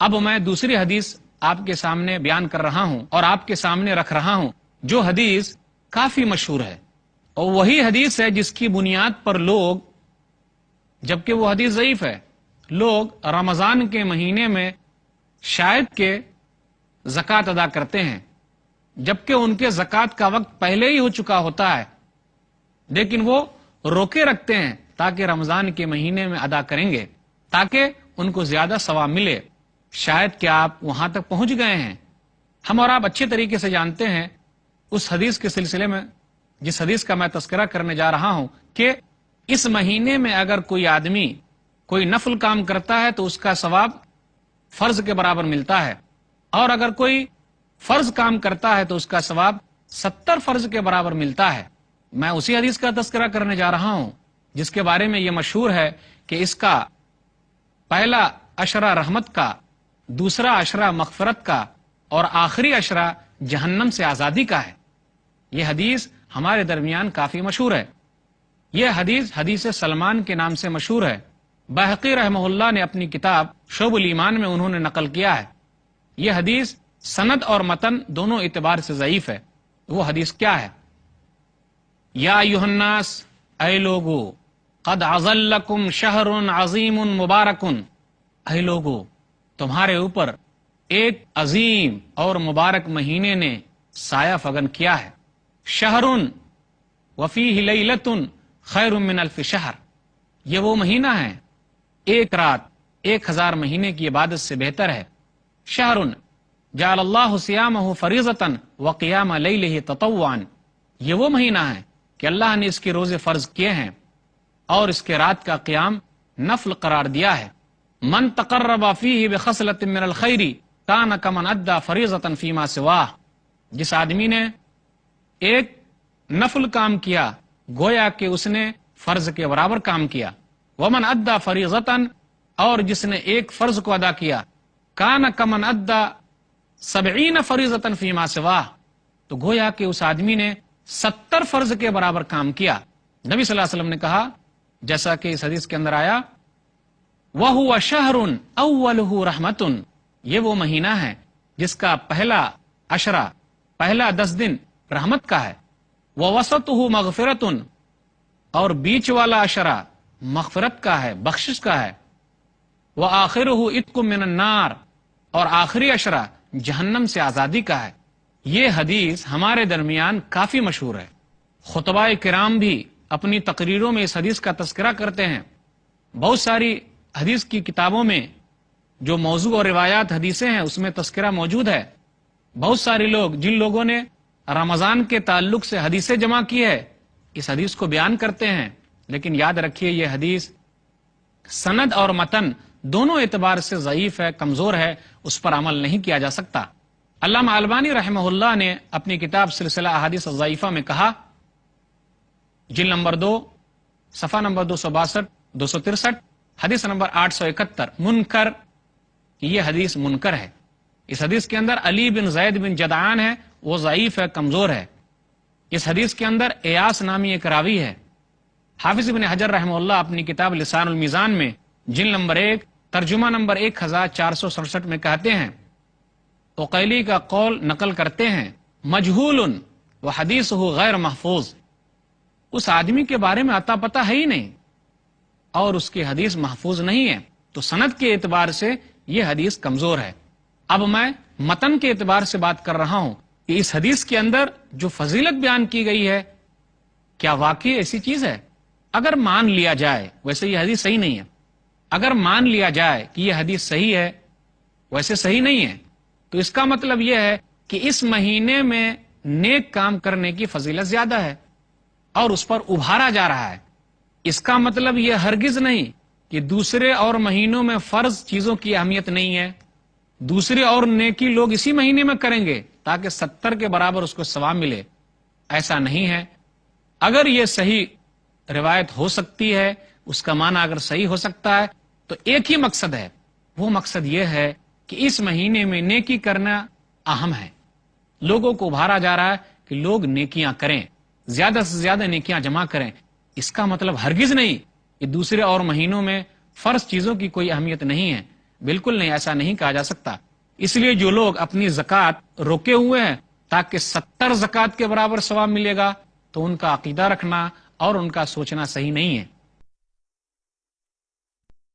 اب میں دوسری حدیث آپ کے سامنے بیان کر رہا ہوں اور آپ کے سامنے رکھ رہا ہوں، جو حدیث کافی مشہور ہے، اور وہی حدیث ہے جس کی بنیاد پر لوگ، جبکہ وہ حدیث ضعیف ہے، لوگ رمضان کے مہینے میں شاید کہ زکوٰۃ ادا کرتے ہیں، جبکہ ان کے زکوٰۃ کا وقت پہلے ہی ہو چکا ہوتا ہے، لیکن وہ روکے رکھتے ہیں تاکہ رمضان کے مہینے میں ادا کریں گے، تاکہ ان کو زیادہ ثواب ملے۔ شاید کہ آپ وہاں تک پہنچ گئے ہیں۔ ہم اور آپ اچھے طریقے سے جانتے ہیں اس حدیث کے سلسلے میں، جس حدیث کا میں تذکرہ کرنے جا رہا ہوں، کہ اس مہینے میں اگر کوئی آدمی کوئی نفل کام کرتا ہے تو اس کا ثواب فرض کے برابر ملتا ہے، اور اگر کوئی فرض کام کرتا ہے تو اس کا ثواب 70 فرض کے برابر ملتا ہے۔ میں اسی حدیث کا تذکرہ کرنے جا رہا ہوں جس کے بارے میں یہ مشہور ہے کہ اس کا پہلا عشرہ رحمت کا، دوسرا عشرہ مغفرت کا، اور آخری عشرہ جہنم سے آزادی کا ہے۔ یہ حدیث ہمارے درمیان کافی مشہور ہے۔ یہ حدیث حدیث سلمان کے نام سے مشہور ہے۔ بہقی رحمہ اللہ نے اپنی کتاب شعب الایمان میں انہوں نے نقل کیا ہے۔ یہ حدیث سند اور متن دونوں اعتبار سے ضعیف ہے۔ وہ حدیث کیا ہے؟ یا ایھا الناس، اے لوگو، قد اظلکم شہر عظیم مبارک، اے لوگو، تمہارے اوپر ایک عظیم اور مبارک مہینے نے سایہ فگن کیا ہے۔ شہر وفیہ لیلۃ خیر من الف شہر، یہ وہ مہینہ ہے ایک رات 1000 مہینے کی عبادت سے بہتر ہے۔ شہر جعل اللہ صیامہ فریضۃ وقیام لیلہ تطوعا، یہ وہ مہینہ ہے کہ اللہ نے اس کے روزے فرض کیے ہیں اور اس کے رات کا قیام نفل قرار دیا ہے۔ من تقرب فیہ بخصلۃ من الخیر کان کمن ادى فریضۃ فیما سواہ، جس آدمی نے ایک نفل کام کیا گویا کہ اس نے فرض کے برابر کام کیا۔ ومن ادى فریضۃ، اور جس نے ایک فرض کو ادا کیا، کان کمن ادى 70 فریضۃ فیما سواہ، تو گویا کہ اس آدمی نے 70 فرض کے برابر کام کیا۔ نبی صلی اللہ علیہ وسلم نے کہا، جیسا کہ اس حدیث کے اندر آیا، وَهُوَ شَهْرٌ أَوَّلُهُ رَحْمَةٌ، یہ وہ مہینہ ہے جس کا پہلا عشرہ، پہلا 10 دن رحمت کا ہے۔ وَوَسَطُهُ مَغْفِرَةٌ، اور بیچ والا عشرہ مغفرت کا ہے، بخشش کا ہے۔ وَآخِرُهُ عِتْقٌ مِّنَ النَّارِ، اور آخری عشرہ جہنم سے آزادی کا ہے۔ یہ حدیث ہمارے درمیان کافی مشہور ہے۔ خطباء کرام بھی اپنی تقریروں میں اس حدیث کا تذکرہ کرتے ہیں۔ بہت ساری حدیث کی کتابوں میں جو موضوع اور روایات حدیثیں ہیں اس میں تذکرہ موجود ہے۔ بہت سارے لوگ، جن لوگوں نے رمضان کے تعلق سے حدیثیں جمع کی ہے، اس حدیث کو بیان کرتے ہیں، لیکن یاد رکھیے یہ حدیث سند اور متن دونوں اعتبار سے ضعیف ہے، کمزور ہے، اس پر عمل نہیں کیا جا سکتا۔ علامہ البانی رحمہ اللہ نے اپنی کتاب سلسلہ احادیث الضعیفہ میں کہا، جلد نمبر 2، صفحہ نمبر 262 263، حدیث نمبر 871، منکر، یہ حدیث منکر ہے۔ اس حدیث کے اندر علی بن زید بن جدعان ہے، وہ ضعیف ہے، کمزور ہے۔ اس حدیث کے اندر ایاس نامی ایک راوی ہے۔ حافظ ابن حجر رحمہ اللہ اپنی کتاب لسان المیزان میں جلد نمبر 1، ترجمہ نمبر 1467 میں کہتے ہیں، عقیلی کا قول نقل کرتے ہیں، مجہول وحدیثہ غیر محفوظ، اس آدمی کے بارے میں اتا پتہ ہے ہی نہیں اور اس کی حدیث محفوظ نہیں ہے، تو سند کے اعتبار سے یہ حدیث کمزور ہے۔ اب میں متن کے اعتبار سے بات کر رہا ہوں کہ اس حدیث کے اندر جو فضیلت بیان کی گئی ہے، کیا واقعی ایسی چیز ہے؟ اگر مان لیا جائے، ویسے یہ حدیث صحیح نہیں ہے، اگر مان لیا جائے کہ یہ حدیث صحیح ہے، ویسے صحیح نہیں ہے، تو اس کا مطلب یہ ہے کہ اس مہینے میں نیک کام کرنے کی فضیلت زیادہ ہے اور اس پر ابھارا جا رہا ہے۔ اس کا مطلب یہ ہرگز نہیں کہ دوسرے اور مہینوں میں فرض چیزوں کی اہمیت نہیں ہے، دوسرے اور نیکی لوگ اسی مہینے میں کریں گے تاکہ 70 کے برابر اس کو ثواب ملے، ایسا نہیں ہے۔ اگر یہ صحیح روایت ہو سکتی ہے، اس کا معنی اگر صحیح ہو سکتا ہے، تو ایک ہی مقصد ہے، وہ مقصد یہ ہے کہ اس مہینے میں نیکی کرنا اہم ہے۔ لوگوں کو ابھارا جا رہا ہے کہ لوگ نیکیاں کریں، زیادہ سے زیادہ نیکیاں جمع کریں۔ اس کا مطلب ہرگز نہیں کہ دوسرے اور مہینوں میں فرض چیزوں کی کوئی اہمیت نہیں ہے، بالکل نہیں، ایسا نہیں کہا جا سکتا. اس لیے جو لوگ اپنی زکوٰۃ روکے ہوئے ہیں تاکہ 70 زکوٰۃ کے برابر ثواب ملے گا، تو ان کا عقیدہ رکھنا اور ان کا سوچنا صحیح نہیں ہے.